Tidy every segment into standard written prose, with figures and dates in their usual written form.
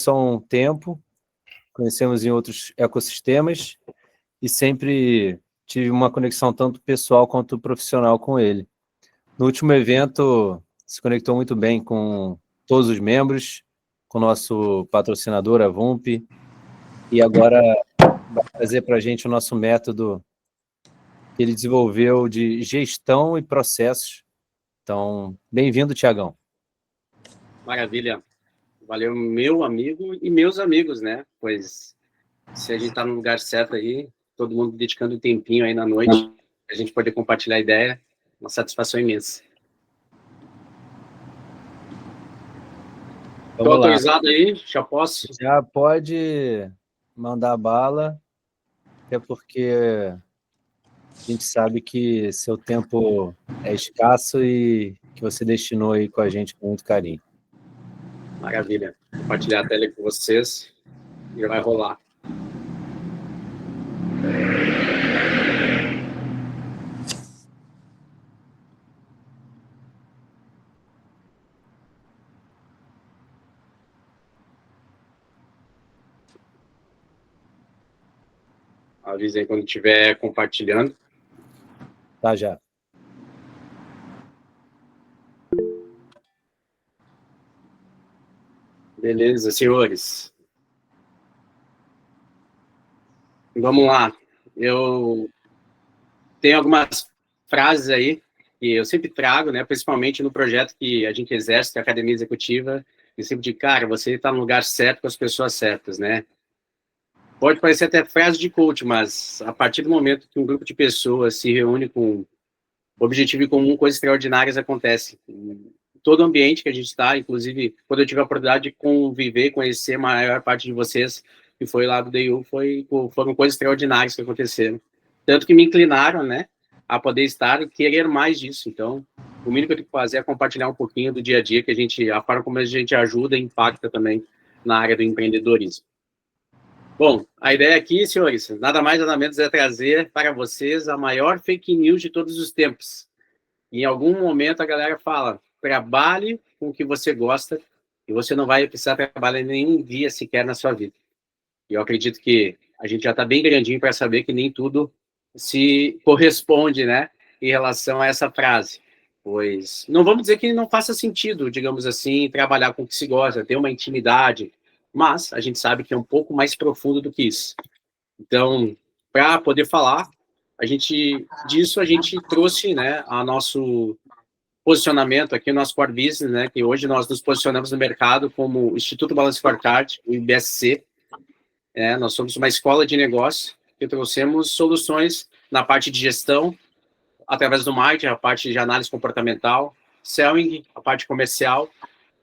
há um tempo, conhecemos em outros ecossistemas e sempre tive uma conexão tanto pessoal quanto profissional com ele. No último evento, se conectou muito bem com todos os membros, com o nosso patrocinador, a VUMP, e agora vai trazer para a gente o nosso método que ele desenvolveu de gestão e processos. Então, bem-vindo, Tiagão. Maravilha. Valeu, meu amigo e meus amigos, né? Pois se a gente está no lugar certo aí, todo mundo dedicando um tempinho aí na noite, a gente poder compartilhar a ideia, uma satisfação imensa. Estou autorizado aí? Já posso? Já pode mandar bala, até porque a gente sabe que seu tempo é escasso e que você destinou aí com a gente com muito carinho. Maravilha. Vou compartilhar a tela com vocês e vai rolar. Avisa aí quando estiver compartilhando. Tá, já. Beleza, senhores. Vamos lá. Eu tenho algumas frases aí que eu sempre trago, né, principalmente no projeto que a gente exerce, que é a Academia Executiva, e sempre digo, cara, você está no lugar certo com as pessoas certas, né? Pode parecer até frase de coach, mas a partir do momento que um grupo de pessoas se reúne com objetivo em comum, coisas extraordinárias acontecem. Em todo ambiente que a gente está, inclusive, quando eu tive a oportunidade de conviver, conhecer a maior parte de vocês, que foi lá do DU, foram coisas extraordinárias que aconteceram. Tanto que me inclinaram, né, a poder estar e querer mais disso. Então, o mínimo que eu tenho que fazer é compartilhar um pouquinho do dia a dia, a forma como a gente ajuda e impacta também na área do empreendedorismo. Bom, a ideia aqui, senhores, nada mais nada menos é trazer para vocês a maior fake news de todos os tempos. Em algum momento a galera fala, trabalhe com o que você gosta e você não vai precisar trabalhar nenhum dia sequer na sua vida. E eu acredito que a gente já está bem grandinho para saber que nem tudo se corresponde, né, em relação a essa frase. Pois não vamos dizer que não faça sentido, digamos assim, trabalhar com o que se gosta, ter uma intimidade, mas a gente sabe que é um pouco mais profundo do que isso. Então, para poder falar, a gente trouxe, né, a nosso posicionamento aqui, o nosso core business, né, que hoje nós nos posicionamos no mercado como Instituto Balance Scorecard, o IBSC. Nós somos uma escola de negócio que trouxemos soluções na parte de gestão, através do marketing, a parte de análise comportamental, selling, a parte comercial,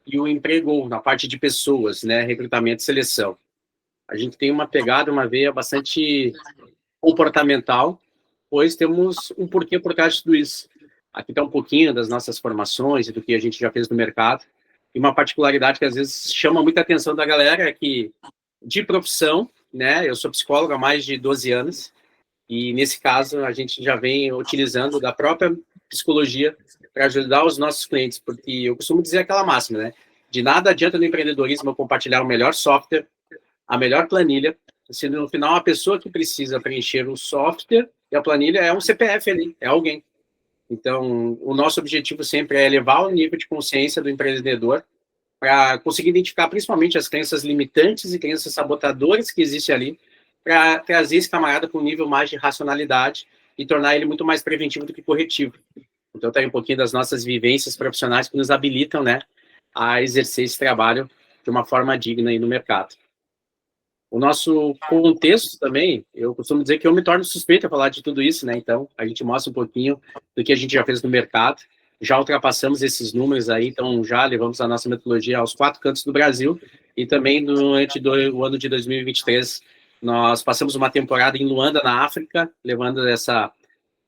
e o emprego na parte de pessoas, né, recrutamento e seleção. A gente tem uma pegada, uma veia bastante comportamental, pois temos um porquê por trás de tudo isso. Aqui está um pouquinho das nossas formações e do que a gente já fez no mercado. E uma particularidade que às vezes chama muita atenção da galera é que, de profissão, né, eu sou psicólogo há mais de 12 anos, e nesse caso a gente já vem utilizando da própria psicologia para ajudar os nossos clientes, porque eu costumo dizer aquela máxima, né? De nada adianta no empreendedorismo eu compartilhar o melhor software, a melhor planilha, se no final a pessoa que precisa preencher o software e a planilha é um CPF ali, é alguém. Então, o nosso objetivo sempre é elevar o nível de consciência do empreendedor para conseguir identificar principalmente as crenças limitantes e crenças sabotadoras que existem ali, para trazer esse camarada para um nível mais de racionalidade e tornar ele muito mais preventivo do que corretivo. Então, tá aí um pouquinho das nossas vivências profissionais que nos habilitam, né, a exercer esse trabalho de uma forma digna aí no mercado. O nosso contexto também, eu costumo dizer que eu me torno suspeito a falar de tudo isso, né? Então, a gente mostra um pouquinho do que a gente já fez no mercado, já ultrapassamos esses números aí, então já levamos a nossa metodologia aos 4 cantos do Brasil, e também durante o ano de 2023, nós passamos uma temporada em Luanda, na África, levando essa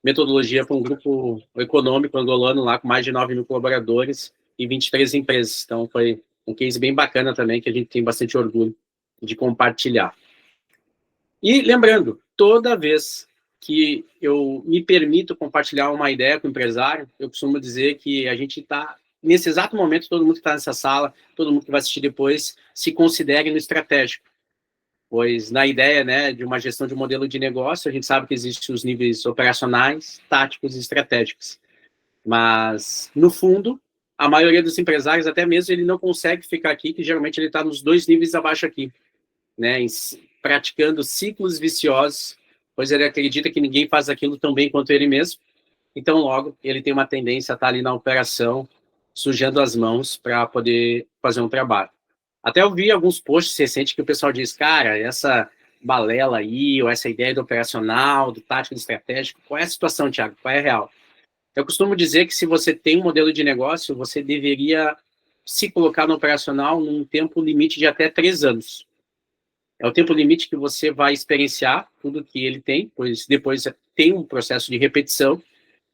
metodologia para um grupo econômico angolano lá, com mais de 9 mil colaboradores e 23 empresas. Então, foi um case bem bacana também, que a gente tem bastante orgulho de compartilhar. E lembrando, toda vez que eu me permito compartilhar uma ideia com o empresário, eu costumo dizer que a gente está nesse exato momento, todo mundo que está nessa sala, todo mundo que vai assistir depois, se considere no estratégico. Pois na ideia, né, de uma gestão de um modelo de negócio, a gente sabe que existem os níveis operacionais, táticos e estratégicos. Mas, no fundo, a maioria dos empresários, até mesmo, ele não consegue ficar aqui, que geralmente ele está nos 2 níveis abaixo aqui, né, praticando ciclos viciosos, pois ele acredita que ninguém faz aquilo tão bem quanto ele mesmo. Então, logo, ele tem uma tendência a estar ali na operação, sujando as mãos para poder fazer um trabalho. Até eu vi alguns posts recentes que o pessoal diz, cara, essa balela aí, ou essa ideia do operacional, do tático, do estratégico, qual é a situação, Thiago? Qual é a real? Eu costumo dizer que se você tem um modelo de negócio, você deveria se colocar no operacional num tempo limite de até 3 anos. É o tempo limite que você vai experienciar tudo que ele tem, pois depois tem um processo de repetição,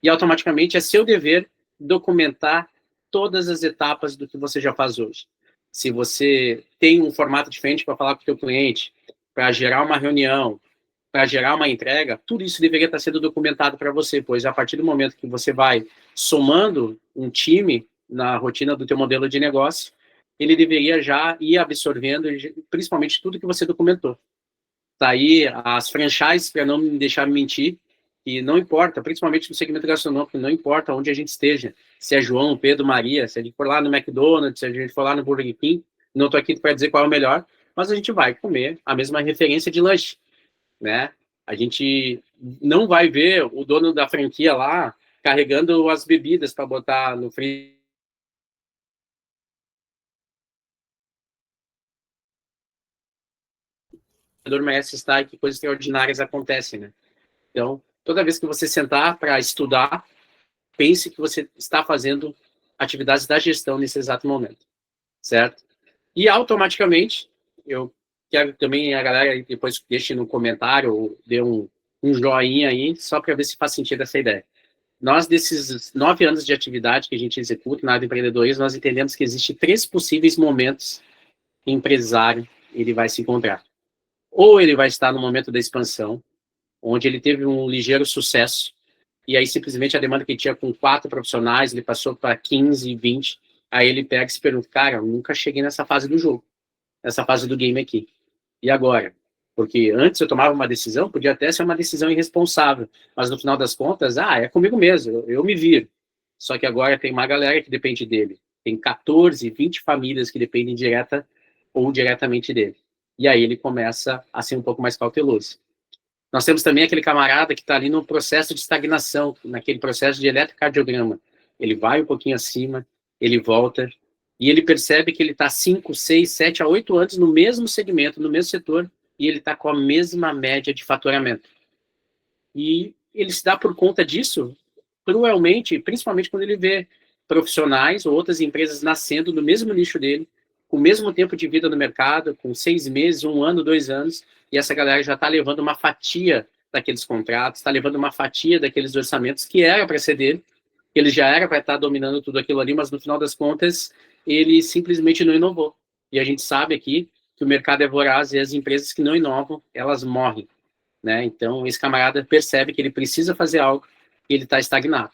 e automaticamente é seu dever documentar todas as etapas do que você já faz hoje. Se você tem um formato diferente para falar com o seu cliente, para gerar uma reunião, para gerar uma entrega, tudo isso deveria estar sendo documentado para você, pois a partir do momento que você vai somando um time na rotina do teu modelo de negócio, ele deveria já ir absorvendo, principalmente tudo que você documentou. Tá aí as franchises, para não me deixar mentir, e não importa, principalmente no segmento gastronômico, não importa onde a gente esteja, se é João, Pedro, Maria, se a gente for lá no McDonald's, se a gente for lá no Burger King, não estou aqui para dizer qual é o melhor, mas a gente vai comer a mesma referência de lanche, né? A gente não vai ver o dono da franquia lá carregando as bebidas para botar no freezer. Merece estar e que coisas extraordinárias acontecem, né? Então, toda vez que você sentar para estudar, pense que você está fazendo atividades da gestão nesse exato momento, certo? E automaticamente, eu quero também a galera depois deixe no comentário ou dê um joinha aí, só para ver se faz sentido essa ideia. Nós, desses 9 anos de atividade que a gente executa na área de empreendedorismo, nós entendemos que existem 3 possíveis momentos que o empresário ele vai se encontrar. Ou ele vai estar no momento da expansão, onde ele teve um ligeiro sucesso, e aí simplesmente a demanda que ele tinha com 4 profissionais, ele passou para 15, 20, aí ele pega e se pergunta, cara, eu nunca cheguei nessa fase do jogo, nessa fase do game aqui. E agora? Porque antes eu tomava uma decisão, podia até ser uma decisão irresponsável, mas no final das contas, é comigo mesmo, eu me viro. Só que agora tem uma galera que depende dele. Tem 14, 20 famílias que dependem direta ou diretamente dele. E aí ele começa a ser um pouco mais cauteloso. Nós temos também aquele camarada que está ali no processo de estagnação, naquele processo de eletrocardiograma. Ele vai um pouquinho acima, ele volta, e ele percebe que ele está 5, 6, 7 a 8 anos no mesmo segmento, no mesmo setor, e ele está com a mesma média de faturamento. E ele se dá por conta disso, cruelmente, principalmente quando ele vê profissionais ou outras empresas nascendo no mesmo nicho dele, com o mesmo tempo de vida no mercado, com 6 meses, 1 ano, 2 anos, e essa galera já está levando uma fatia daqueles contratos, está levando uma fatia daqueles orçamentos que era para ser dele, que ele já era para estar dominando tudo aquilo ali, mas no final das contas, ele simplesmente não inovou. E a gente sabe aqui que o mercado é voraz e as empresas que não inovam, elas morrem, né? Então, esse camarada percebe que ele precisa fazer algo e ele está estagnado.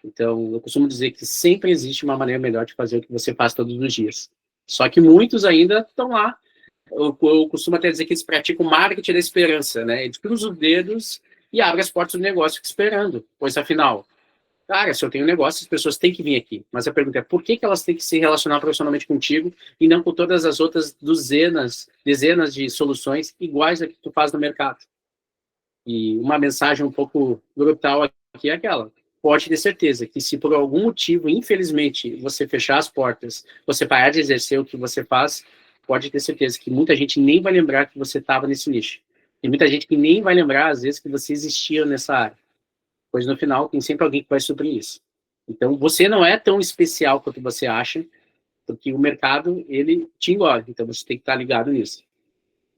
Então, eu costumo dizer que sempre existe uma maneira melhor de fazer o que você faz todos os dias. Só que muitos ainda estão lá. Eu costumo até dizer que eles praticam marketing da esperança, né? Eles cruzam os dedos e abrem as portas do negócio esperando. Pois, afinal, cara, se eu tenho um negócio, as pessoas têm que vir aqui. Mas a pergunta é, por que elas têm que se relacionar profissionalmente contigo e não com todas as outras dezenas de soluções iguais a que tu faz no mercado? E uma mensagem um pouco brutal aqui é aquela. Pode ter certeza que se por algum motivo, infelizmente, você fechar as portas, você parar de exercer o que você faz, pode ter certeza que muita gente nem vai lembrar que você estava nesse nicho. Tem muita gente que nem vai lembrar, às vezes, que você existia nessa área. Pois no final, tem sempre alguém que vai suprir isso. Então, você não é tão especial quanto você acha, porque o mercado, ele te engole. Então, você tem que estar ligado nisso.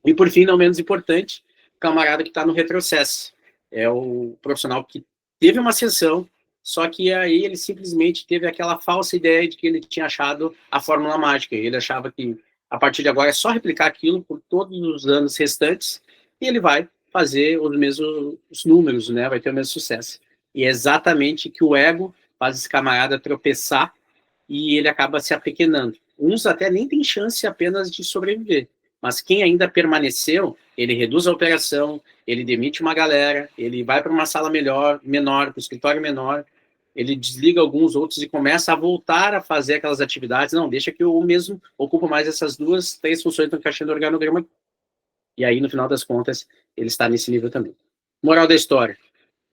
E, por fim, não menos importante, o camarada que está no retrocesso. É o profissional que teve uma ascensão, só que aí ele simplesmente teve aquela falsa ideia de que ele tinha achado a fórmula mágica. Ele achava que, a partir de agora, é só replicar aquilo por todos os anos restantes e ele vai fazer os mesmos números, vai ter o mesmo sucesso. E é exatamente que o ego faz esse camarada tropeçar e ele acaba se apequenando. Uns até nem tem chance apenas de sobreviver, mas quem ainda permaneceu, ele reduz a operação, ele demite uma galera, ele vai para uma sala menor, para um escritório menor, ele desliga alguns outros e começa a voltar a fazer aquelas atividades. Não, deixa que eu mesmo ocupo mais essas 2, 3 funções do encaixando o organograma. E aí, no final das contas, ele está nesse nível também. Moral da história.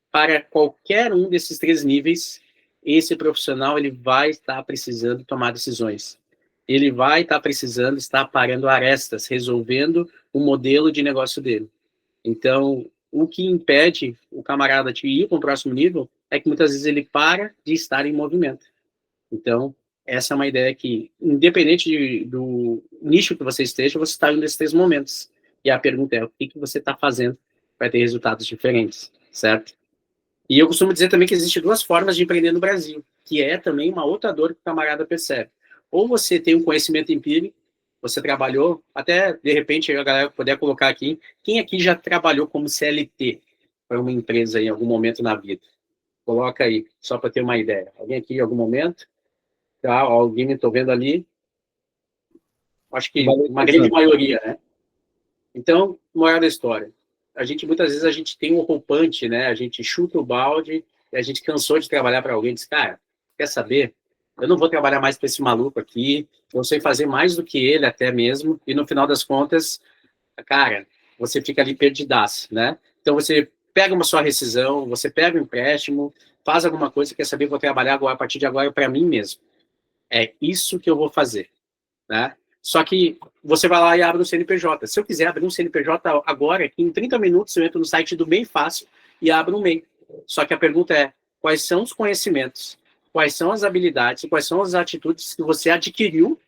Para qualquer um desses 3 níveis, esse profissional ele vai estar precisando tomar decisões. Ele vai estar precisando estar parando arestas, resolvendo o modelo de negócio dele. Então, o que impede o camarada de ir para o próximo nível é que muitas vezes ele para de estar em movimento. Então, essa é uma ideia que, independente do nicho que você esteja, você está em um desses 3 momentos. E a pergunta é, o que você está fazendo para ter resultados diferentes, certo? E eu costumo dizer também que existem 2 formas de empreender no Brasil, que é também uma outra dor que o camarada percebe. Ou você tem um conhecimento empírico, você trabalhou, até de repente a galera puder colocar aqui, quem aqui já trabalhou como CLT para uma empresa em algum momento na vida? Coloca aí, só para ter uma ideia. Alguém aqui em algum momento? Tá, alguém me estou vendo ali? Acho que uma grande maioria, né? Então, moral da história. Muitas vezes a gente tem um roupante, né? A gente chuta o balde e a gente cansou de trabalhar para alguém. Diz, cara, quer saber? Eu não vou trabalhar mais para esse maluco aqui. Eu sei fazer mais do que ele até mesmo. E no final das contas, cara, você fica ali perdidaço, né? Então você pega uma sua rescisão, você pega um empréstimo, faz alguma coisa, quer saber, vou trabalhar agora, a partir de agora para mim mesmo. É isso que eu vou fazer, né? Só que você vai lá e abre um CNPJ. Se eu quiser abrir um CNPJ agora, aqui em 30 minutos, eu entro no site do MEI Fácil e abro um MEI. Só que a pergunta é, quais são os conhecimentos, quais são as habilidades, quais são as atitudes que você adquiriu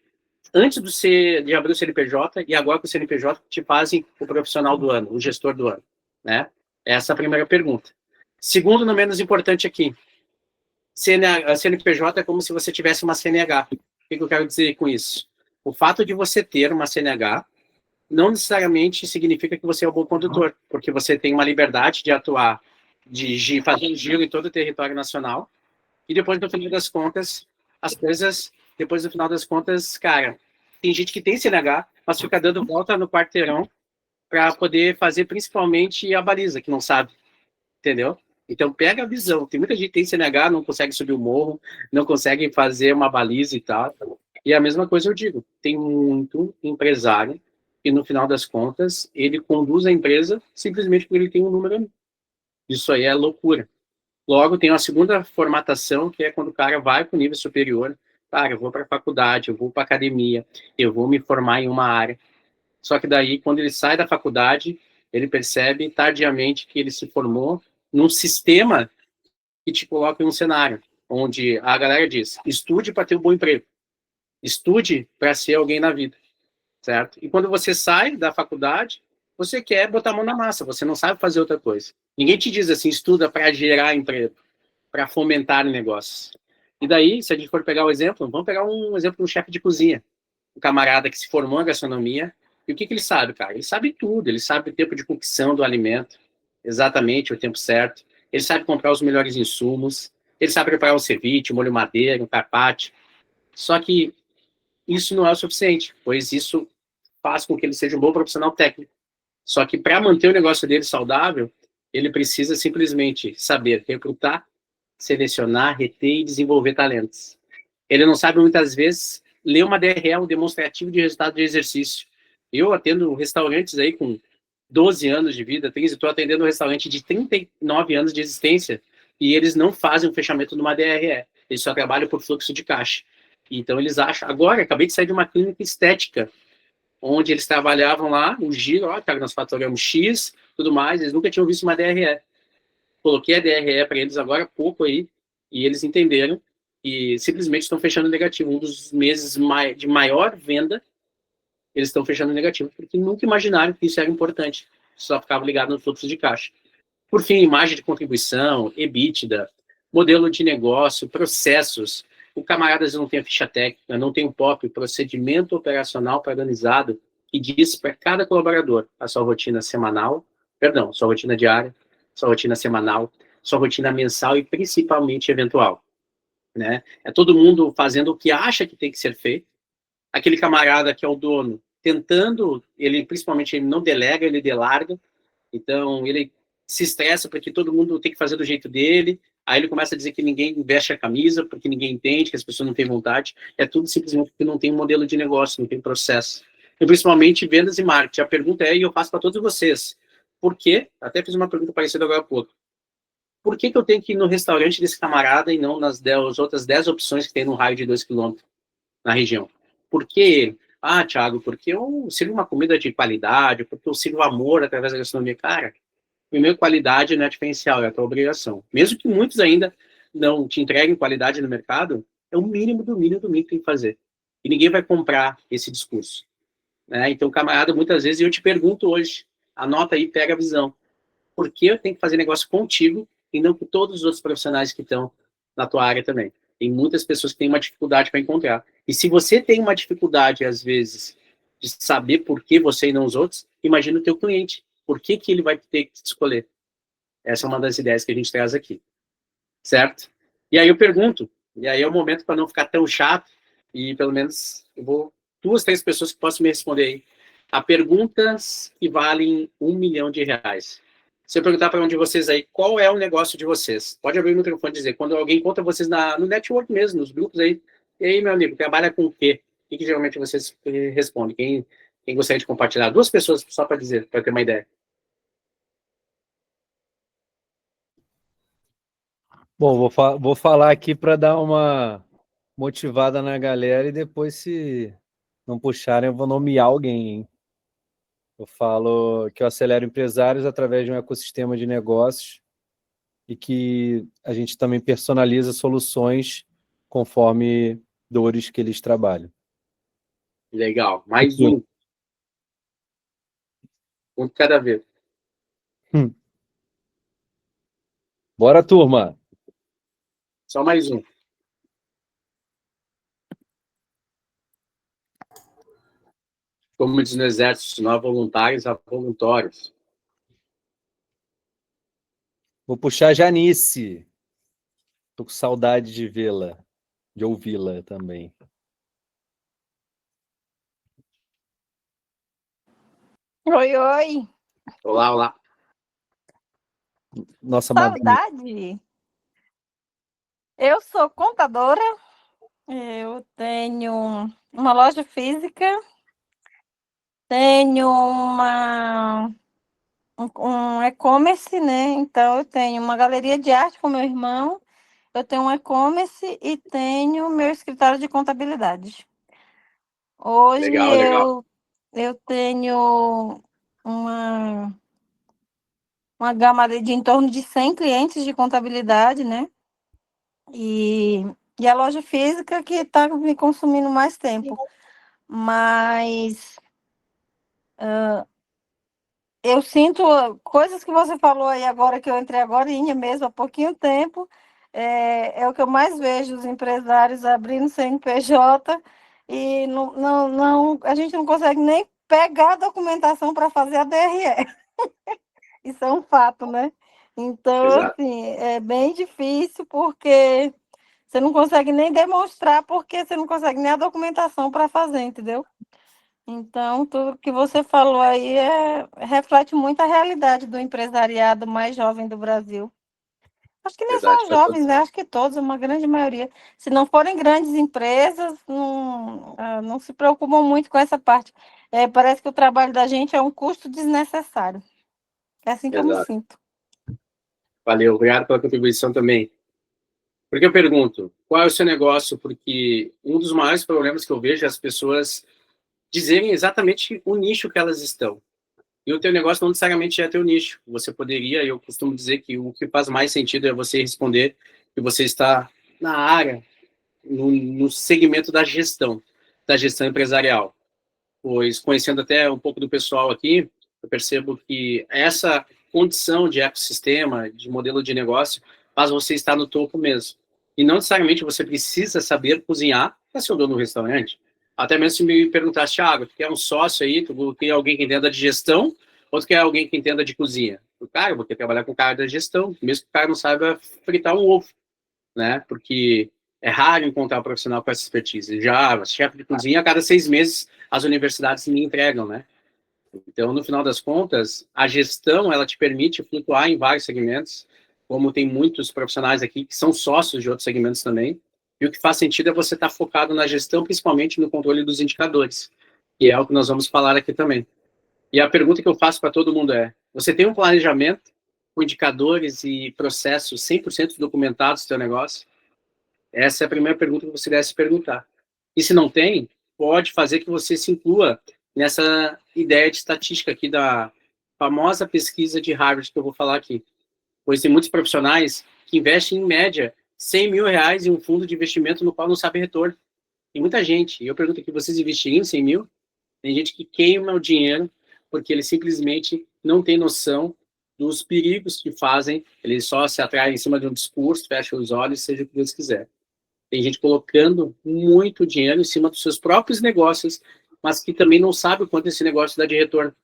antes de abrir o CNPJ e agora que o CNPJ te fazem o profissional do ano, o gestor do ano, né? Essa é a primeira pergunta. Segundo, não menos importante aqui, a CNPJ é como se você tivesse uma CNH. O que eu quero dizer com isso? O fato de você ter uma CNH não necessariamente significa que você é um bom condutor, porque você tem uma liberdade de atuar, de fazer um giro em todo o território nacional, e depois, no final das contas, cara, tem gente que tem CNH, mas fica dando volta no quarteirão para poder fazer principalmente a baliza, que não sabe, entendeu? Então, pega a visão. Tem muita gente que tem CNH, não consegue subir o morro, não consegue fazer uma baliza e tal. E a mesma coisa eu digo, tem muito empresário que, no final das contas, ele conduz a empresa simplesmente porque ele tem um número. Isso aí é loucura. Logo, tem uma segunda formatação, que é quando o cara vai para o nível superior. Cara, eu vou para a faculdade, eu vou para a academia, eu vou me formar em uma área. Só que daí, quando ele sai da faculdade, ele percebe tardiamente que ele se formou num sistema que te coloca em um cenário onde a galera diz, estude para ter um bom emprego. Estude para ser alguém na vida, certo? E quando você sai da faculdade, você quer botar a mão na massa, você não sabe fazer outra coisa. Ninguém te diz assim, estuda para gerar emprego, para fomentar negócios. E daí, se a gente for pegar o exemplo, vamos pegar um exemplo de um chefe de cozinha, um camarada que se formou em gastronomia, e o que ele sabe, cara? Ele sabe tudo, ele sabe o tempo de cocção do alimento, exatamente o tempo certo, ele sabe comprar os melhores insumos, ele sabe preparar um ceviche, um molho madeira, um carpaccio, só que isso não é o suficiente, pois isso faz com que ele seja um bom profissional técnico. Só que para manter o negócio dele saudável, ele precisa simplesmente saber recrutar, selecionar, reter e desenvolver talentos. Ele não sabe muitas vezes ler uma DRE, um demonstrativo de resultado de exercício. Eu atendo restaurantes aí com 12 anos de vida, estou atendendo um restaurante de 39 anos de existência e eles não fazem o fechamento numa DRE, eles só trabalham por fluxo de caixa. Então, eles acham... Agora, acabei de sair de uma clínica estética, onde eles trabalhavam lá, o giro, cara, nós faturamos X, tudo mais, eles nunca tinham visto uma DRE. Coloquei a DRE para eles agora há pouco aí, e eles entenderam e simplesmente estão fechando negativo. Um dos meses de maior venda, eles estão fechando negativo, porque nunca imaginaram que isso era importante. Só ficava ligado no fluxo de caixa. Por fim, imagem de contribuição, EBITDA, modelo de negócio, processos. O camarada não tem a ficha técnica, não tem um POP, procedimento operacional padronizado, que diz para cada colaborador a sua rotina semanal, sua rotina diária, sua rotina semanal, sua rotina mensal e principalmente eventual. né? É todo mundo fazendo o que acha que tem que ser feito. Aquele camarada que é o dono, tentando, ele principalmente ele não delega, ele delarga. Então, ele se estressa porque todo mundo tem que fazer do jeito dele. Aí ele começa a dizer que ninguém veste a camisa, porque ninguém entende, que as pessoas não têm vontade. É tudo simplesmente porque não tem um modelo de negócio, não tem processo. E principalmente vendas e marketing. A pergunta é, e eu faço para todos vocês, por quê? Até fiz uma pergunta parecida agora há pouco. Por que eu tenho que ir no restaurante desse camarada e não nas outras 10 opções que tem no raio de 2 quilômetros na região? Por que ele? Ah, Thiago, porque eu sirvo uma comida de qualidade, porque eu sirvo amor através da gastronomia. Cara, primeiro, qualidade não é diferencial, é a tua obrigação. Mesmo que muitos ainda não te entreguem qualidade no mercado, é o mínimo do mínimo do mínimo que tem que fazer. E ninguém vai comprar esse discurso. Né? Então, camarada, muitas vezes eu te pergunto hoje, anota aí, pega a visão. Por que eu tenho que fazer negócio contigo e não com todos os outros profissionais que estão na tua área também? Tem muitas pessoas que têm uma dificuldade para encontrar. E se você tem uma dificuldade, às vezes, de saber por que você e não os outros, imagina o teu cliente. Por que ele vai ter que te escolher? Essa é uma das ideias que a gente traz aqui, certo? E aí eu pergunto, e aí é o momento para não ficar tão chato, e pelo menos eu vou 2, 3 pessoas que possam me responder aí. Há perguntas que valem R$ 1 milhão. Se eu perguntar para um de vocês aí, qual é o negócio de vocês? Pode abrir o microfone e dizer, quando alguém encontra vocês no network mesmo, nos grupos aí, e aí, meu amigo, trabalha com o quê? O que geralmente vocês respondem? Quem gostaria de compartilhar? 2 pessoas só para dizer, para ter uma ideia. Bom, vou falar aqui para dar uma motivada na galera e depois, se não puxarem, eu vou nomear alguém, hein? Eu falo que eu acelero empresários através de um ecossistema de negócios e que a gente também personaliza soluções conforme dores que eles trabalham. Legal. Mais um. Um de cada vez. Bora, turma! Só mais um. Como diz no Exército, não há voluntários, há voluntários. Vou puxar a Janice. Tô com saudade de vê-la, de ouvi-la também. Oi, oi. Olá, olá. Nossa Saudade. Eu sou contadora. Eu tenho uma loja física. Tenho um e-commerce, né? Então, eu tenho uma galeria de arte com meu irmão. Eu tenho um e-commerce e tenho meu escritório de contabilidade. Hoje Legal, legal. eu tenho uma gama ali de em torno de 100 clientes de contabilidade, né? E a loja física que está me consumindo mais tempo. Mas eu sinto coisas que você falou aí agora, que eu entrei agorinha mesmo, há pouquinho tempo, é o que eu mais vejo, os empresários abrindo CNPJ e a gente não consegue nem pegar a documentação para fazer a DRE. Isso é um fato, né? Então, Exato. assim, é bem difícil porque você não consegue nem demonstrar, porque você não consegue nem a documentação para fazer, entendeu? Então, tudo que você falou aí reflete muito a realidade do empresariado mais jovem do Brasil. Acho que nem só Verdade. os jovens, né? Acho que todos, uma grande maioria. Se não forem grandes empresas, não se preocupam muito com essa parte. Parece que o trabalho da gente é um custo desnecessário. É assim que eu me Exato. sinto. Valeu, obrigado pela contribuição também. Por que eu pergunto? Qual é o seu negócio? Porque um dos maiores problemas que eu vejo é as pessoas dizerem exatamente o nicho que elas estão. E o teu negócio não necessariamente é teu nicho. Você poderia, eu costumo dizer que o que faz mais sentido é você responder que você está na área, no segmento da gestão empresarial. Pois, conhecendo até um pouco do pessoal aqui, eu percebo que essa condição de ecossistema, de modelo de negócio, faz você estar no topo mesmo. E não necessariamente você precisa saber cozinhar para ser o dono do restaurante. Até mesmo se me perguntasse, Thiago, tu quer um sócio aí, tu quer alguém que entenda de gestão, ou tu quer alguém que entenda de cozinha? Cara, eu vou ter que trabalhar com o cara da gestão, mesmo que o cara não saiba fritar um ovo, né? Porque É raro encontrar um profissional com essa expertise. Já, chefe de cozinha, a cada 6 meses, as universidades me entregam, né? Então, no final das contas, a gestão, ela te permite flutuar em vários segmentos, como tem muitos profissionais aqui que são sócios de outros segmentos também, e o que faz sentido é você estar focado na gestão, principalmente no controle dos indicadores, que é o que nós vamos falar aqui também. E a pergunta que eu faço para todo mundo é, você tem um planejamento com indicadores e processos 100% documentados do seu negócio? Essa é a primeira pergunta que você deve se perguntar. E se não tem, pode fazer que você se inclua nessa ideia de estatística aqui da famosa pesquisa de Harvard que eu vou falar aqui. Pois tem muitos profissionais que investem, em média, R$100 mil em um fundo de investimento no qual não sabe retorno. Tem muita gente. E eu pergunto aqui, vocês investiriam 100 mil? Tem gente que queima o dinheiro porque ele simplesmente não tem noção dos perigos que fazem, ele só se atrai em cima de um discurso, fecha os olhos, seja o que Deus quiser. Tem gente colocando muito dinheiro em cima dos seus próprios negócios, mas que também não sabe o quanto esse negócio dá de retorno.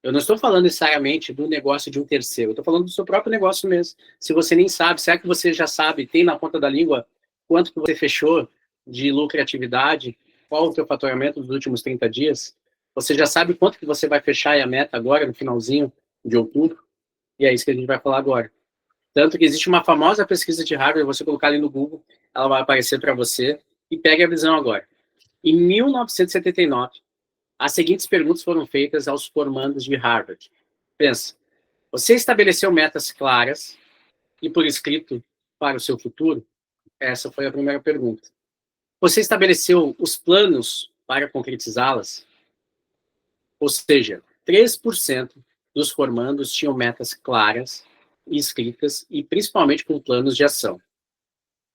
Eu não estou falando necessariamente do negócio de um terceiro, eu estou falando do seu próprio negócio mesmo. Se você nem sabe, será que você já sabe, tem na ponta da língua, quanto que você fechou de lucratividade, qual o seu faturamento dos últimos 30 dias? Você já sabe quanto que você vai fechar a meta agora, no finalzinho de outubro? E é isso que a gente vai falar agora. Tanto que existe uma famosa pesquisa de Harvard, você colocar ali no Google, ela vai aparecer para você, e pegue a visão agora. Em 1979, as seguintes perguntas foram feitas aos formandos de Harvard. Pensa, você estabeleceu metas claras e por escrito para o seu futuro? Essa foi a primeira pergunta. Você estabeleceu os planos para concretizá-las? Ou seja, 3% dos formandos tinham metas claras, escritas e principalmente com planos de ação.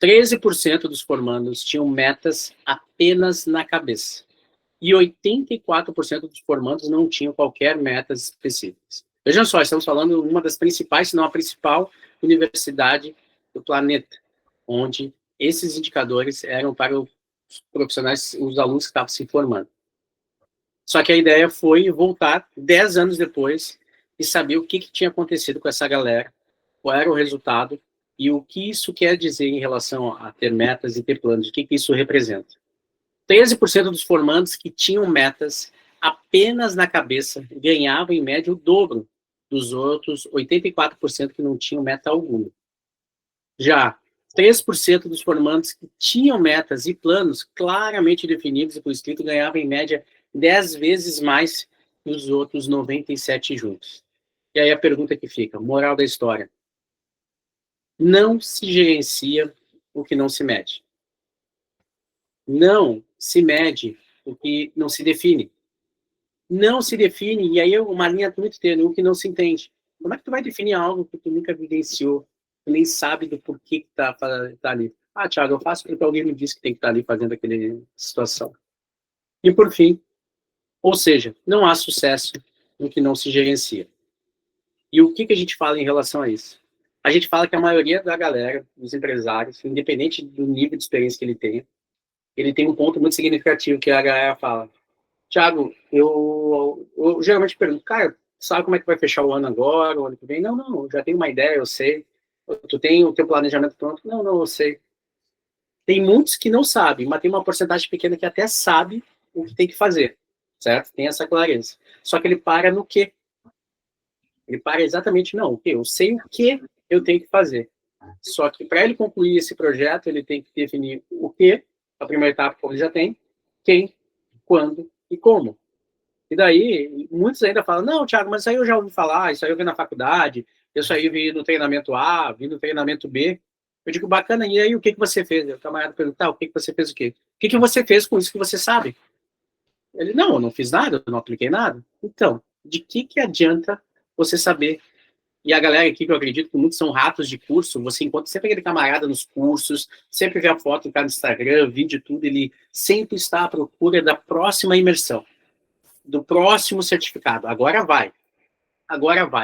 13% dos formandos tinham metas apenas na cabeça. E 84% dos formandos não tinham qualquer metas específicas. Vejam só, estamos falando de uma das principais, se não a principal universidade do planeta, onde esses indicadores eram para os profissionais, os alunos que estavam se formando. Só que a ideia foi voltar 10 anos depois e saber o que tinha acontecido com essa galera, qual era o resultado e o que isso quer dizer em relação a ter metas e ter planos, o que isso representa. 13% dos formandos que tinham metas apenas na cabeça ganhavam, em média, o dobro dos outros 84% que não tinham meta alguma. Já 3% dos formandos que tinham metas e planos claramente definidos e por escrito ganhavam, em média, 10 vezes mais que os outros 97 juntos. E aí a pergunta que fica, moral da história. Não se gerencia o que não se mede. Não se mede o que não se define. Não se define, e aí é uma linha muito tênue, o que não se entende. Como é que tu vai definir algo que tu nunca vivenciou, tu nem sabe do porquê que tá ali? Ah, Thiago, eu faço porque alguém me disse que tem que estar ali fazendo aquela situação. E por fim, ou seja, não há sucesso no que não se gerencia. E o que a gente fala em relação a isso? A gente fala que a maioria da galera, dos empresários, independente do nível de experiência que ele tem um ponto muito significativo que a galera fala. Thiago, eu geralmente pergunto, cara, sabe como é que vai fechar o ano agora, o ano que vem? Não, já tenho uma ideia, eu sei. Tu tem o teu planejamento pronto? Não, eu sei. Tem muitos que não sabem, mas tem uma porcentagem pequena que até sabe o que tem que fazer, certo? Tem essa clareza. Só que ele para no quê? Ele para exatamente, não, o quê? Eu sei o que eu tenho que fazer. Só que para ele concluir esse projeto, ele tem que definir o quê, a primeira etapa, como ele já tem, quem, quando e como. E daí, muitos ainda falam, não, Thiago, mas isso aí eu já ouvi falar, isso aí eu vi na faculdade, isso aí eu vi no treinamento A, vi no treinamento B. Eu digo, bacana, e aí o que você fez? O camarada pergunta, o que você fez o quê? O que você fez com isso que você sabe? Ele, não, eu não fiz nada, eu não apliquei nada. Então, de que adianta você saber? E a galera aqui, que eu acredito que muitos são ratos de curso, você encontra sempre aquele camarada nos cursos, sempre vê a foto do cara no Instagram, vídeo, tudo, ele sempre está à procura da próxima imersão, do próximo certificado. Agora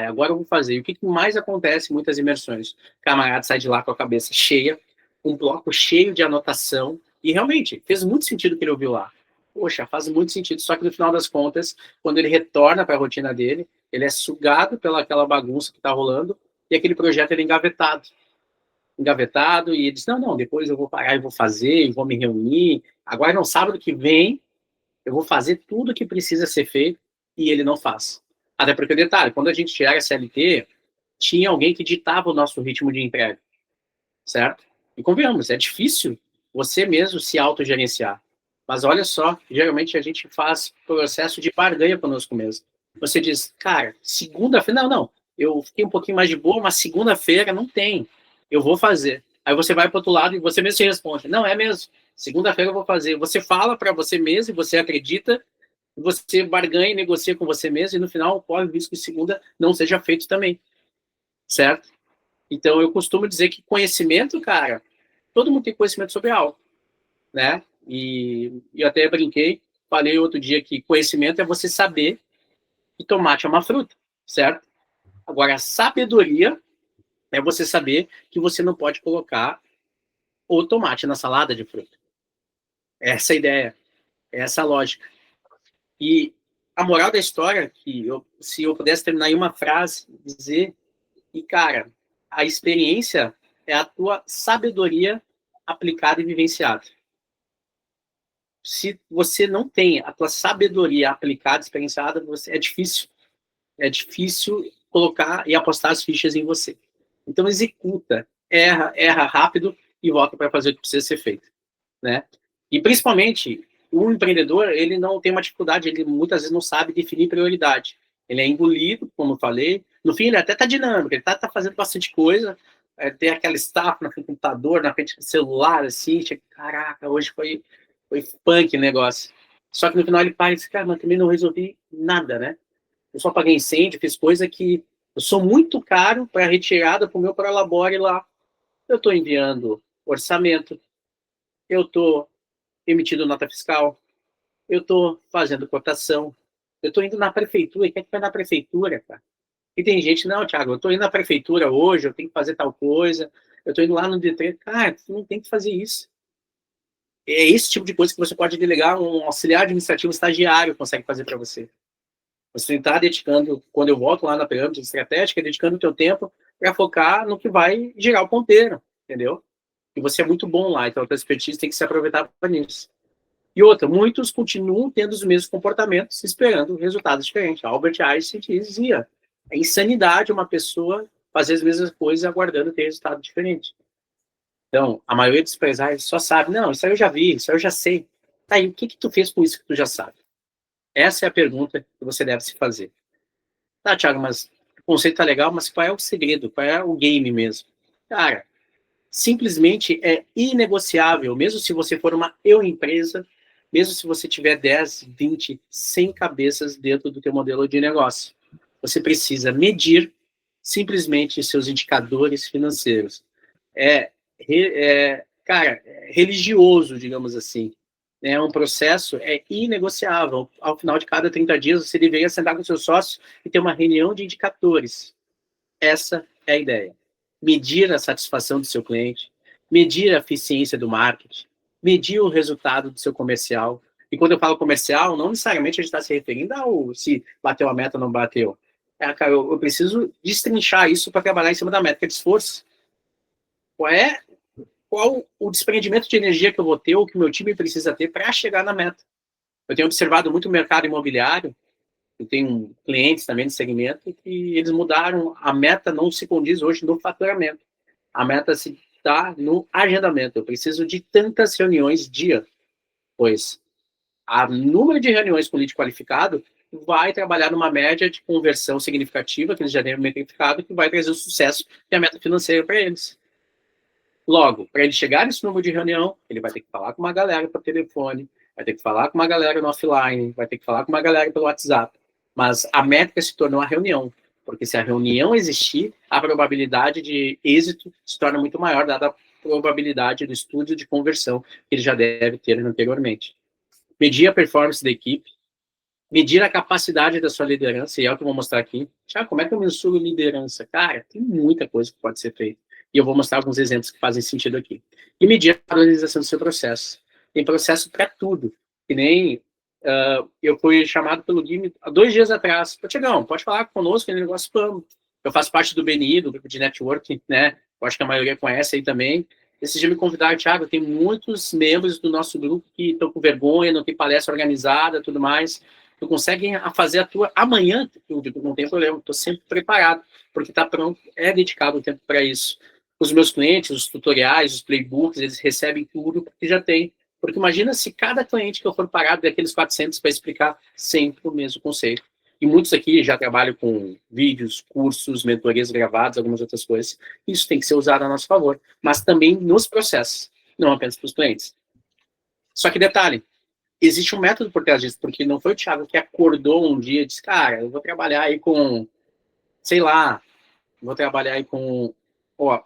eu vou fazer. E o que mais acontece em muitas imersões? O camarada sai de lá com a cabeça cheia, um bloco cheio de anotação, e realmente, fez muito sentido o que ele ouviu lá. Poxa, faz muito sentido, só que no final das contas, quando ele retorna para a rotina dele, ele é sugado pela aquela bagunça que está rolando, e aquele projeto ele é engavetado. engavetado, e ele disse, não, depois eu vou parar e vou fazer, e vou me reunir, agora no sábado que vem, eu vou fazer tudo o que precisa ser feito, e ele não faz. Até porque, detalhe, quando a gente era CLT, tinha alguém que ditava o nosso ritmo de entrega, certo? E convenhamos, é difícil você mesmo se autogerenciar. Mas olha só, geralmente a gente faz processo de barganha conosco mesmo. Você diz, cara, segunda-feira, não, eu fiquei um pouquinho mais de boa, mas segunda-feira não tem, eu vou fazer. Aí você vai para o outro lado e você mesmo se responde, não, é mesmo, segunda-feira eu vou fazer. Você fala para você mesmo, e você acredita, você barganha e negocia com você mesmo, e no final corre o risco que segunda não seja feito também, certo? Então eu costumo dizer que conhecimento, cara, todo mundo tem conhecimento sobre algo, né? E eu até brinquei, falei outro dia que conhecimento é você saber que tomate é uma fruta, certo? Agora, a sabedoria é você saber que você não pode colocar o tomate na salada de fruta. Essa é a ideia, essa é a lógica. E a moral da história, se eu pudesse terminar em uma frase, dizer que, cara, a experiência é a tua sabedoria aplicada e vivenciada. Se você não tem a tua sabedoria aplicada, experienciada, é difícil colocar e apostar as fichas em você. Então executa, erra rápido e volta para fazer o que precisa ser feito, né? E principalmente o empreendedor, ele não tem uma dificuldade, ele muitas vezes não sabe definir prioridade. Ele é engolido, como eu falei. No fim, ele até está dinâmico, ele está fazendo bastante coisa, tem aquela staff na frente do computador, na frente do celular, assim, caraca, hoje foi punk o negócio. Só que no final ele para e diz, cara, mas também não resolvi nada, né? Eu só paguei incêndio, fiz coisa que eu sou muito caro para retirada para o meu Prolabore lá. Eu estou enviando orçamento, eu estou emitindo nota fiscal, eu estou fazendo cotação, eu estou indo na prefeitura, e quem é que vai na prefeitura, cara? E tem gente, não, Thiago, eu estou indo na prefeitura hoje, eu tenho que fazer tal coisa, eu estou indo lá no D3, cara, você não tem que fazer isso. É esse tipo de coisa que você pode delegar, um auxiliar administrativo estagiário consegue fazer para você. Você está dedicando, quando eu volto lá na pirâmide estratégica, dedicando o teu tempo para focar no que vai girar o ponteiro, entendeu? E você é muito bom lá, então a tua expertise tem que se aproveitar para nisso. E outra, muitos continuam tendo os mesmos comportamentos, esperando resultados diferentes. Albert Einstein dizia, é insanidade uma pessoa fazer as mesmas coisas aguardando ter resultado diferente. Então, a maioria dos empresários só sabe, não, isso aí eu já vi, isso aí eu já sei. Tá aí, o que tu fez com isso que tu já sabe? Essa é a pergunta que você deve se fazer. Tá, Thiago, mas o conceito tá legal, mas qual é o segredo? Qual é o game mesmo? Cara, simplesmente é inegociável, mesmo se você for uma empresa, mesmo se você tiver 10, 20, 100 cabeças dentro do teu modelo de negócio. Você precisa medir simplesmente seus indicadores financeiros. Cara, religioso, digamos assim. É um processo inegociável. Ao final de cada 30 dias, você deveria sentar com seus sócios e ter uma reunião de indicadores. Essa é a ideia. Medir a satisfação do seu cliente, medir a eficiência do marketing, medir o resultado do seu comercial. E quando eu falo comercial, não necessariamente a gente está se referindo ao se bateu a meta ou não bateu. Cara, eu preciso destrinchar isso para trabalhar em cima da métrica de esforço. Qual o desprendimento de energia que eu vou ter ou que o meu time precisa ter para chegar na meta. Eu tenho observado muito o mercado imobiliário, eu tenho clientes também de segmento, que eles mudaram, a meta não se condiz hoje no faturamento. A meta se está no agendamento. Eu preciso de tantas reuniões dia, pois o número de reuniões com lead qualificado vai trabalhar numa média de conversão significativa, que eles já têm metrificado, que vai trazer o sucesso e a meta financeira para eles. Logo, para ele chegar nesse número de reunião, ele vai ter que falar com uma galera por telefone, vai ter que falar com uma galera no offline, vai ter que falar com uma galera pelo WhatsApp. Mas a métrica se tornou a reunião, porque se a reunião existir, a probabilidade de êxito se torna muito maior, dada a probabilidade do estudo de conversão que ele já deve ter anteriormente. Medir a performance da equipe, medir a capacidade da sua liderança, e é o que eu vou mostrar aqui. Tiago, como é que eu mensuro liderança? Cara, tem muita coisa que pode ser feita. E eu vou mostrar alguns exemplos que fazem sentido aqui. E medir a padronização do seu processo. Tem processo para tudo. Que nem eu fui chamado pelo Guilherme há 2 dias atrás. Tiagão, pode falar conosco, ele negócio vamos. Eu faço parte do BNI, do grupo de networking, né, eu acho que a maioria conhece aí também. Esse dia me convidaram, Thiago, tem muitos membros do nosso grupo que estão com vergonha, não tem palestra organizada, tudo mais. Tu consegue fazer a tua amanhã? Eu digo, não tem problema, estou sempre preparado, porque está pronto, é dedicado o tempo para isso. Os meus clientes, os tutoriais, os playbooks, eles recebem tudo que já tem. Porque imagina se cada cliente que eu for parado daqueles 400 para explicar sempre o mesmo conceito. E muitos aqui já trabalham com vídeos, cursos, mentorias gravadas, algumas outras coisas. Isso tem que ser usado a nosso favor, mas também nos processos, não apenas para os clientes. Só que detalhe, existe um método por trás disso, porque não foi o Thiago que acordou um dia e disse, cara, eu vou trabalhar aí com, sei lá, vou trabalhar aí com, ó,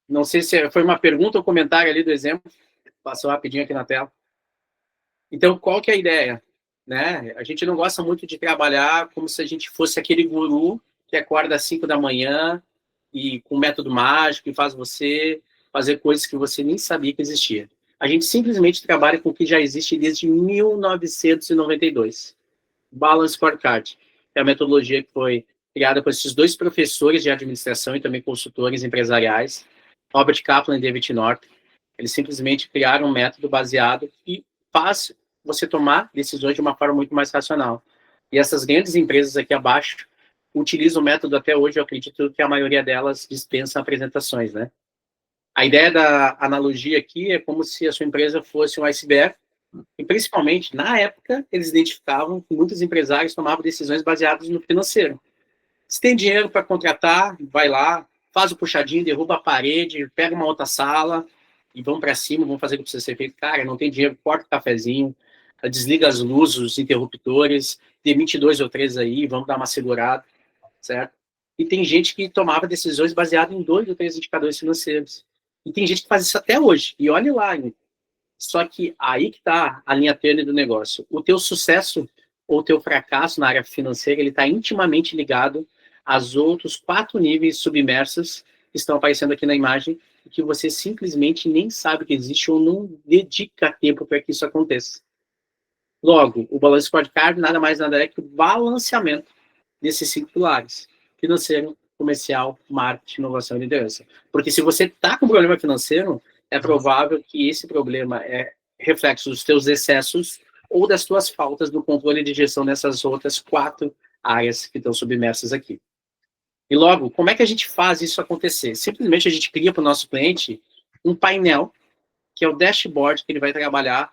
não sei se foi uma pergunta ou comentário ali do exemplo, passou rapidinho aqui na tela. Então, qual que é a ideia? Né? A gente não gosta muito de trabalhar como se a gente fosse aquele guru que acorda às 5 da manhã e com método mágico e faz você fazer coisas que você nem sabia que existia. A gente simplesmente trabalha com o que já existe desde 1992. Balance Scorecard é a metodologia que foi criada por esses dois professores de administração e também consultores empresariais, Robert Kaplan e David Norton. Eles simplesmente criaram um método baseado e faz você tomar decisões de uma forma muito mais racional. E essas grandes empresas aqui abaixo utilizam o método até hoje, eu acredito que a maioria delas dispensa apresentações, né? A ideia da analogia aqui é como se a sua empresa fosse um iceberg, e principalmente, na época, eles identificavam que muitos empresários tomavam decisões baseadas no financeiro. Se tem dinheiro para contratar, vai lá, faz o puxadinho, derruba a parede, pega uma outra sala e vão para cima, vão fazer o que precisa ser feito. Cara, não tem dinheiro, corta o cafezinho, desliga as luzes, os interruptores, demite 2 ou 3 aí, vamos dar uma segurada, certo? E tem gente que tomava decisões baseadas em 2 ou 3 indicadores financeiros. E tem gente que faz isso até hoje. E olha lá, hein? Só que aí que está a linha tênue do negócio. O teu sucesso ou o teu fracasso na área financeira, ele está intimamente ligado aos outros 4 níveis submersos que estão aparecendo aqui na imagem, que você simplesmente nem sabe que existe ou não dedica tempo para que isso aconteça. Logo, o Balance Scorecard nada mais nada é que o balanceamento desses 5 pilares: financeiro, comercial, marketing, inovação e liderança. Porque se você está com problema financeiro, é provável que esse problema é reflexo dos teus excessos ou das tuas faltas no controle de gestão dessas outras 4 áreas que estão submersas aqui. E logo, como é que a gente faz isso acontecer? Simplesmente a gente cria para o nosso cliente um painel, que é o dashboard que ele vai trabalhar,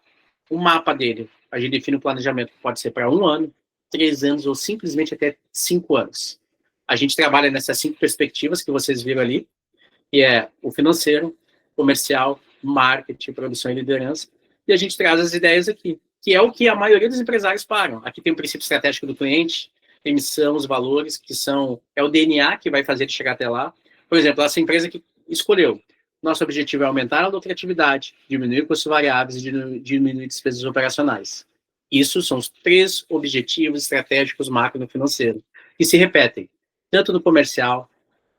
o mapa dele. A gente define o planejamento que pode ser para 1 ano, 3 anos ou simplesmente até 5 anos. A gente trabalha nessas 5 perspectivas que vocês viram ali, que é o financeiro, comercial, marketing, produção e liderança, e a gente traz as ideias aqui, que é o que a maioria dos empresários param. Aqui tem o princípio estratégico do cliente, tem missão, os valores, que é o DNA que vai fazer ele chegar até lá. Por exemplo, essa empresa que escolheu, nosso objetivo é aumentar a lucratividade, diminuir custos variáveis e diminuir despesas operacionais. Isso são os 3 objetivos estratégicos macro no financeiro, que se repetem, tanto no comercial,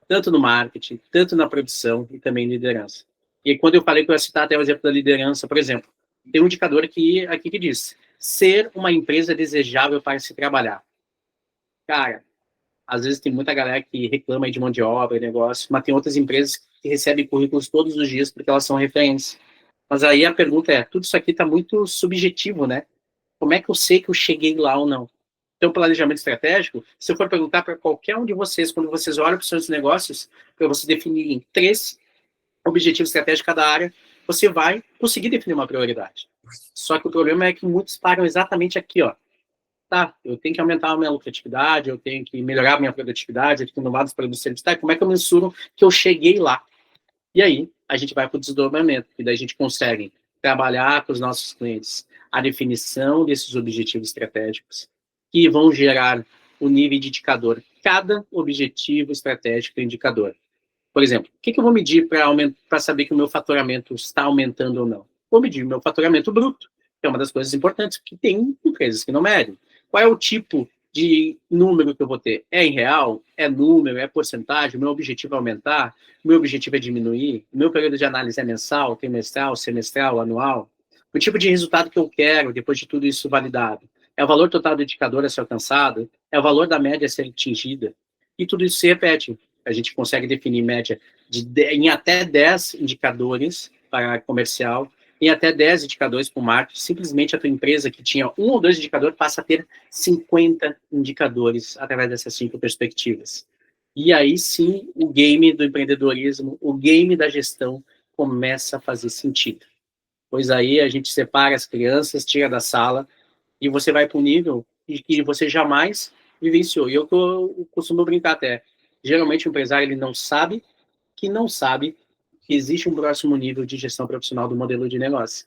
tanto no marketing, tanto na produção e também em liderança. E quando eu falei que eu ia citar até o exemplo da liderança, por exemplo, tem um indicador aqui que diz: ser uma empresa desejável para se trabalhar. Cara, às vezes tem muita galera que reclama aí de mão de obra e negócio, mas tem outras empresas que recebem currículos todos os dias porque elas são referência. Mas aí a pergunta é, tudo isso aqui está muito subjetivo, né? Como é que eu sei que eu cheguei lá ou não? Então, planejamento estratégico, se eu for perguntar para qualquer um de vocês, quando vocês olham para os seus negócios, para você definir em 3 objetivos estratégicos cada área, você vai conseguir definir uma prioridade. Só que o problema é que muitos param exatamente aqui, ó. Tá, eu tenho que aumentar a minha lucratividade, eu tenho que melhorar a minha produtividade, eu tenho que inovar dos produtos e serviços. Tá, como é que eu mensuro que eu cheguei lá? E aí, a gente vai para o desdobramento, e daí a gente consegue trabalhar com os nossos clientes a definição desses objetivos estratégicos, que vão gerar o nível de indicador. Cada objetivo estratégico tem indicador. Por exemplo, o que eu vou medir para saber que o meu faturamento está aumentando ou não? Vou medir o meu faturamento bruto, que é uma das coisas importantes, porque tem empresas que não medem. Qual é o tipo de número que eu vou ter? É em real? É número? É porcentagem? O meu objetivo é aumentar? O meu objetivo é diminuir? O meu período de análise é mensal, trimestral, semestral, anual? O tipo de resultado que eu quero, depois de tudo isso validado? É o valor total do indicador a ser alcançado? É o valor da média a ser atingida? E tudo isso se repete. A gente consegue definir média em até 10 indicadores para comercial, em até 10 indicadores para o marketing. Simplesmente a tua empresa que tinha 1 ou 2 indicadores passa a ter 50 indicadores através dessas 5 perspectivas. E aí sim, o game do empreendedorismo, o game da gestão começa a fazer sentido. Pois aí a gente separa as crianças, tira da sala, e você vai para um nível que você jamais vivenciou. E eu costumo brincar até. Geralmente o empresário ele não sabe que existe um próximo nível de gestão profissional do modelo de negócio.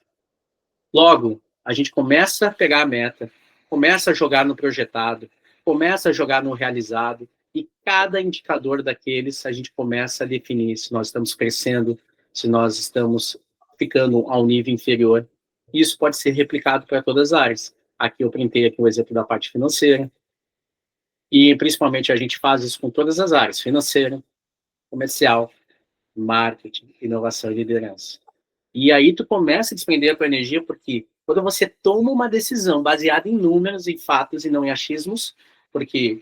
Logo, a gente começa a pegar a meta, começa a jogar no projetado, começa a jogar no realizado, e cada indicador daqueles a gente começa a definir se nós estamos crescendo, se nós estamos ficando a um nível inferior. Isso pode ser replicado para todas as áreas. Aqui eu printei aqui o exemplo da parte financeira, e principalmente a gente faz isso com todas as áreas, financeira, comercial, marketing, inovação e liderança. E aí tu começa a desprender a tua energia, porque quando você toma uma decisão baseada em números, em fatos e não em achismos, porque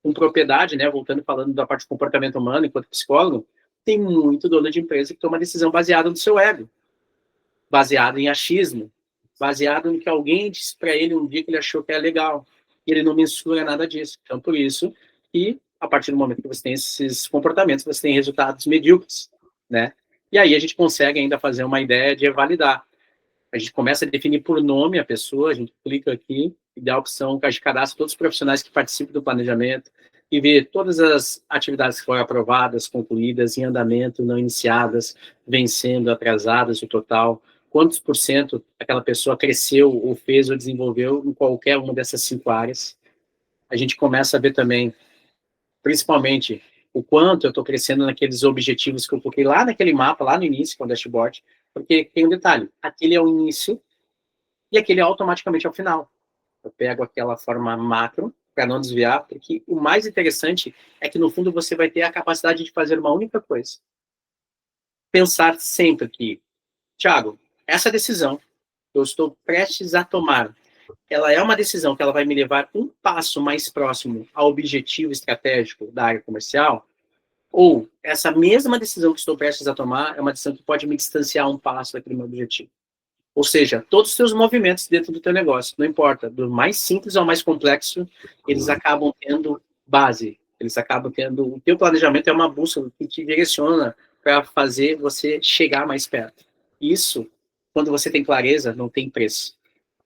com propriedade, né, voltando falando da parte de comportamento humano enquanto psicólogo, tem muito dono de empresa que toma decisão baseada no seu ego, baseado em achismo, baseado no que alguém disse para ele um dia que ele achou que era legal, e ele não mensura nada disso. Então, por isso que, a partir do momento que você tem esses comportamentos, você tem resultados medíocres, né? E aí a gente consegue ainda fazer uma ideia de validar. A gente começa a definir por nome a pessoa, a gente clica aqui e dá a opção que a gente cadastra todos os profissionais que participam do planejamento e vê todas as atividades que foram aprovadas, concluídas, em andamento, não iniciadas, vencendo, atrasadas, o total, quantos por cento aquela pessoa cresceu ou fez ou desenvolveu em qualquer uma dessas 5 áreas. A gente começa a ver também, principalmente, o quanto eu estou crescendo naqueles objetivos que eu coloquei lá naquele mapa, lá no início, com o dashboard, porque tem um detalhe, aquele é o início e aquele é automaticamente é o final. Eu pego aquela forma macro para não desviar, porque o mais interessante é que, no fundo, você vai ter a capacidade de fazer uma única coisa. Pensar sempre que, Thiago, essa decisão que eu estou prestes a tomar, ela é uma decisão que ela vai me levar um passo mais próximo ao objetivo estratégico da área comercial, ou essa mesma decisão que estou prestes a tomar é uma decisão que pode me distanciar um passo daquele meu objetivo. Ou seja, todos os teus movimentos dentro do teu negócio, não importa, do mais simples ao mais complexo, eles acabam tendo base, eles acabam tendo... O teu planejamento é uma bússola que te direciona para fazer você chegar mais perto. Isso, quando você tem clareza, não tem preço.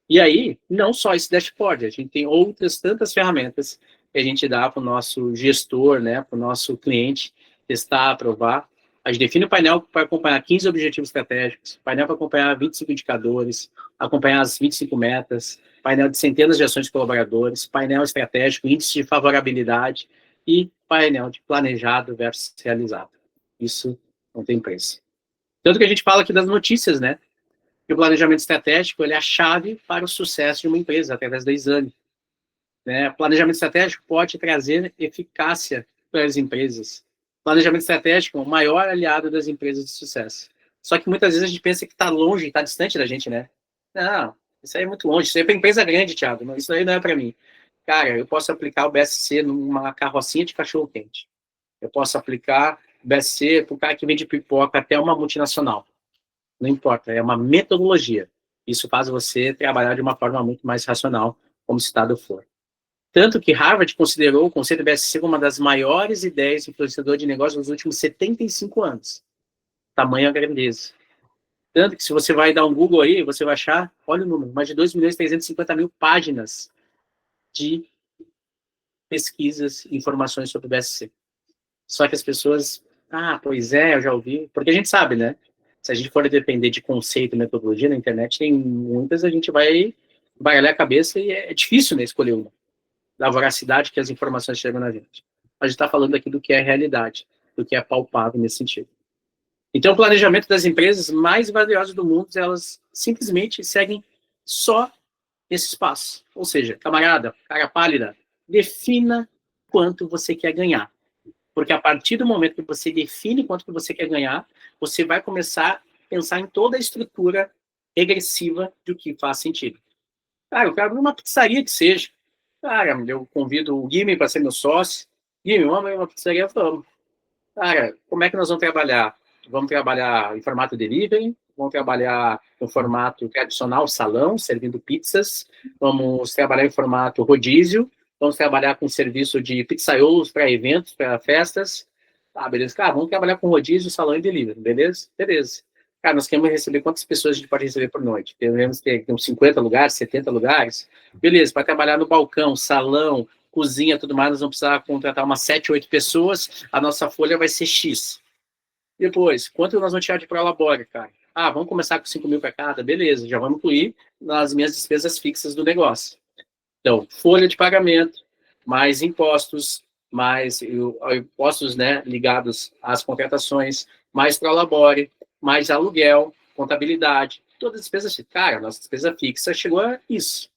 E aí, não só esse dashboard, a gente tem outras tantas ferramentas que a gente dá para o nosso gestor, né, para o nosso cliente testar, aprovar. A gente define o painel para acompanhar 15 objetivos estratégicos, painel para acompanhar 25 indicadores, acompanhar as 25 metas, painel de centenas de ações de colaboradores, painel estratégico, índice de favorabilidade e painel de planejado versus realizado. Isso não tem preço. Tanto que a gente fala aqui das notícias, né? Que o planejamento estratégico ele é a chave para o sucesso de uma empresa, através da Exame. Né? Planejamento estratégico pode trazer eficácia para as empresas. Planejamento estratégico é o maior aliado das empresas de sucesso. Só que muitas vezes a gente pensa que está longe, está distante da gente, né? Não, isso aí é muito longe. Isso aí é para empresa grande, Thiago. Não, isso aí não é para mim. Cara, eu posso aplicar o BSC numa carrocinha de cachorro-quente. Eu posso aplicar o BSC para o cara que vende pipoca até uma multinacional. Não importa, é uma metodologia. Isso faz você trabalhar de uma forma muito mais racional, como citado for. Tanto que Harvard considerou o conceito BSC como uma das maiores ideias de influenciador de negócios nos últimos 75 anos. Tamanha grandeza. Tanto que se você vai dar um Google aí, você vai achar, olha o número, mais de 2.350.000 páginas de pesquisas e informações sobre o BSC. Só que as pessoas, pois é, eu já ouvi, porque a gente sabe, né? Se a gente for depender de conceito e metodologia na internet, tem muitas, a gente vai baralhar a cabeça e é difícil, né, escolher uma. Da voracidade que as informações chegam na gente. A gente está falando aqui do que é realidade, do que é palpável nesse sentido. Então, o planejamento das empresas mais valiosas do mundo, elas simplesmente seguem só esses passos. Ou seja, camarada, cara pálida, defina quanto você quer ganhar. Porque a partir do momento que você define quanto que você quer ganhar, você vai começar a pensar em toda a estrutura regressiva do que faz sentido. Cara, eu quero abrir uma pizzaria que seja. Cara, eu convido o Guilherme para ser meu sócio. Guilherme, vamos abrir uma pizzaria, vamos. Cara, como é que nós vamos trabalhar? Vamos trabalhar em formato delivery, vamos trabalhar no formato tradicional, salão, servindo pizzas, vamos trabalhar em formato rodízio, vamos trabalhar com serviço de pizzaiolos para eventos, para festas. Tá, beleza. Cara, vamos trabalhar com rodízio, salão e delivery, beleza? Beleza. Cara, nós queremos receber quantas pessoas a gente pode receber por noite? Queremos ter uns 50 lugares, 70 lugares? Beleza, para trabalhar no balcão, salão, cozinha, tudo mais, nós vamos precisar contratar umas 7, 8 pessoas, a nossa folha vai ser X. Depois, quanto nós vamos tirar de prolabore, cara? Ah, vamos começar com 5 mil para cada? Beleza, já vamos incluir nas minhas despesas fixas do negócio. Então, folha de pagamento, mais impostos, mais impostos, né, ligados às contratações, mais prolabore, mais aluguel, contabilidade, todas as despesas. Cara, nossa despesa fixa chegou a isso.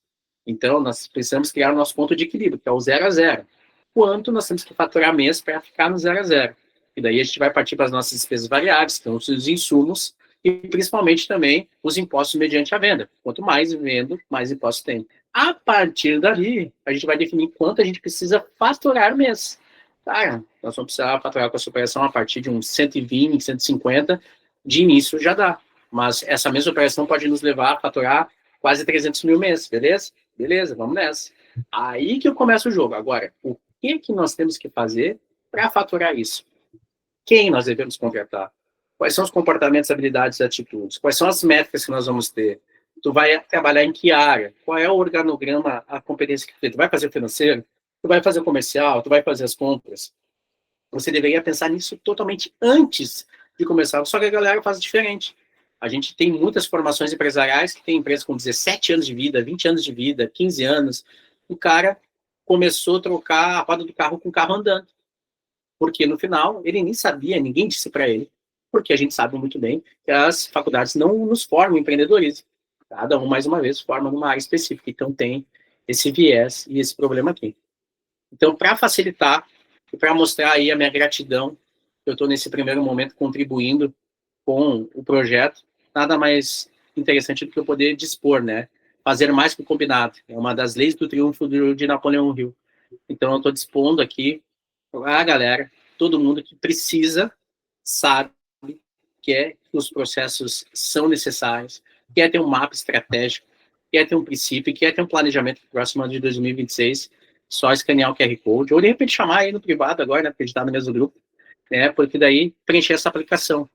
Então, nós precisamos criar o nosso ponto de equilíbrio, que é o 0 a 0. Quanto nós temos que faturar mês para ficar no 0 a 0? E daí a gente vai partir para as nossas despesas variáveis, que são os insumos, e principalmente também os impostos mediante a venda. Quanto mais vendo, mais impostos tem. A partir dali, a gente vai definir quanto a gente precisa faturar mês. Cara, nós vamos precisar faturar com a operação a partir de uns 120, 150, de início já dá. Mas essa mesma operação pode nos levar a faturar quase 300 mil mês, beleza? Beleza, vamos nessa. Aí que eu começo o jogo. Agora, o que nós temos que fazer para faturar isso? Quem nós devemos contratar? Quais são os comportamentos, habilidades e atitudes? Quais são as métricas que nós vamos ter? Tu vai trabalhar em que área? Qual é o organograma, a competência que tu vai fazer o financeiro? Tu vai fazer o comercial? Tu vai fazer as compras? Você deveria pensar nisso totalmente antes de começar. Só que a galera faz diferente. A gente tem muitas formações empresariais que tem empresas com 17 anos de vida, 20 anos de vida, 15 anos. O cara começou a trocar a roda do carro com o carro andando. Porque no final ele nem sabia, ninguém disse para ele, porque a gente sabe muito bem que as faculdades não nos formam em empreendedorismo. Cada um, mais uma vez, forma numa área específica. Então tem esse viés e esse problema aqui. Então, para facilitar e para mostrar aí a minha gratidão, eu estou nesse primeiro momento contribuindo com o projeto, nada mais interessante do que eu poder dispor, né? Fazer mais que o combinado. É uma das leis do triunfo de Napoleão Hill. Então, eu estou dispondo aqui a galera, todo mundo que precisa, sabe, quer que os processos são necessários, quer ter um mapa estratégico, quer ter um princípio, quer ter um planejamento para o próximo ano de 2026, só escanear o QR Code, ou de repente chamar aí no privado agora, né, porque a gente está no mesmo grupo, né, porque daí preencher essa aplicação.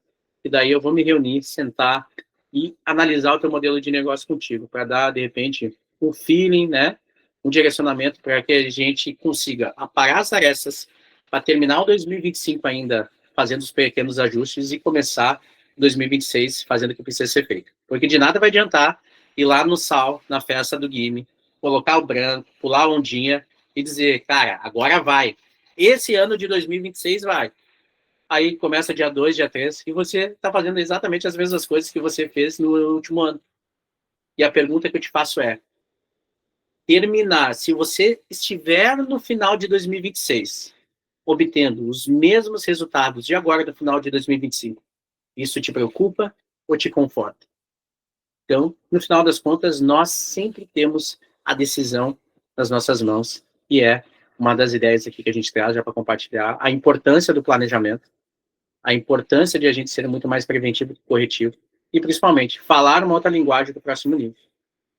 E daí eu vou me reunir, sentar e analisar o teu modelo de negócio contigo, para dar, de repente, um feeling, né, um direcionamento para que a gente consiga aparar as arestas para terminar o 2025 ainda fazendo os pequenos ajustes e começar 2026 fazendo o que precisa ser feito. Porque de nada vai adiantar ir lá no sal, na festa do Guime, colocar o branco, pular a ondinha e dizer, cara, agora vai. Esse ano de 2026 vai. Aí começa dia 2, dia 3, e você está fazendo exatamente as mesmas coisas que você fez no último ano. E a pergunta que eu te faço é, terminar, se você estiver no final de 2026, obtendo os mesmos resultados de agora do final de 2025, isso te preocupa ou te conforta? Então, no final das contas, nós sempre temos a decisão nas nossas mãos, e é uma das ideias aqui que a gente traz já para compartilhar, a importância do planejamento, a importância de a gente ser muito mais preventivo que corretivo, e principalmente, falar uma outra linguagem do próximo nível.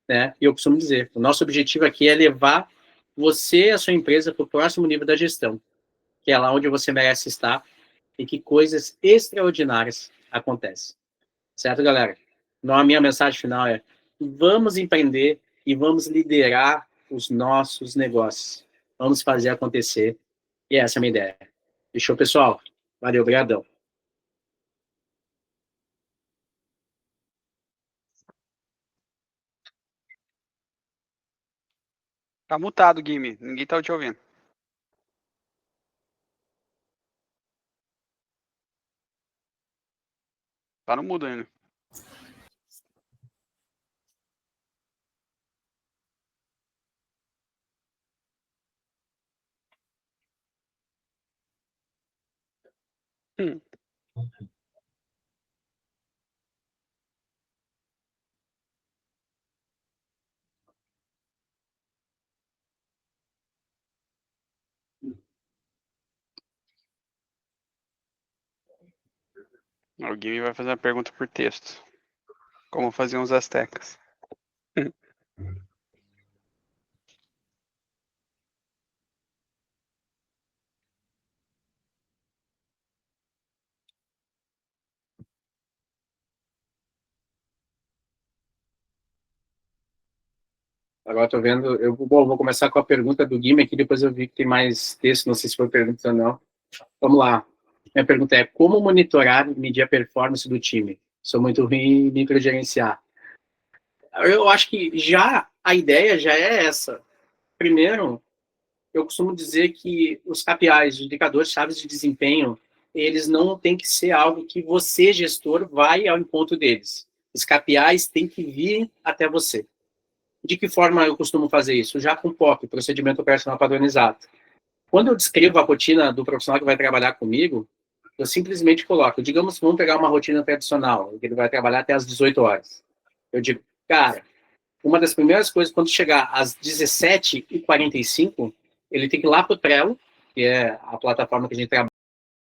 Né? E eu costumo dizer, o nosso objetivo aqui é levar você e a sua empresa para o próximo nível da gestão, que é lá onde você merece estar e que coisas extraordinárias acontecem. Certo, galera? Então, a minha mensagem final é: vamos empreender e vamos liderar os nossos negócios. Vamos fazer acontecer. E essa é a minha ideia. Fechou, pessoal? Valeu, obrigadão. Tá mutado, Guime. Ninguém tá te ouvindo. Tá no mudo ainda. Hum. O Guime vai fazer uma pergunta por texto. Como faziam os astecas. Agora estou vendo, vou começar com a pergunta do Guime aqui, depois eu vi que tem mais texto, não sei se foi pergunta ou não. Vamos lá. Minha pergunta é, como monitorar e medir a performance do time? Sou muito ruim em microgerenciar. Eu acho que já a ideia já é essa. Primeiro, eu costumo dizer que os KPIs, os indicadores chaves de desempenho, eles não têm que ser algo que você, gestor, vai ao encontro deles. Os KPIs têm que vir até você. De que forma eu costumo fazer isso? Já com POP, Procedimento Operacional Padronizado. Quando eu descrevo a rotina do profissional que vai trabalhar comigo, eu simplesmente coloco, digamos que vamos pegar uma rotina tradicional, que ele vai trabalhar até às 18 horas. Eu digo, cara, uma das primeiras coisas, quando chegar às 17h45, ele tem que ir lá para o Trello, que é a plataforma que a gente trabalha,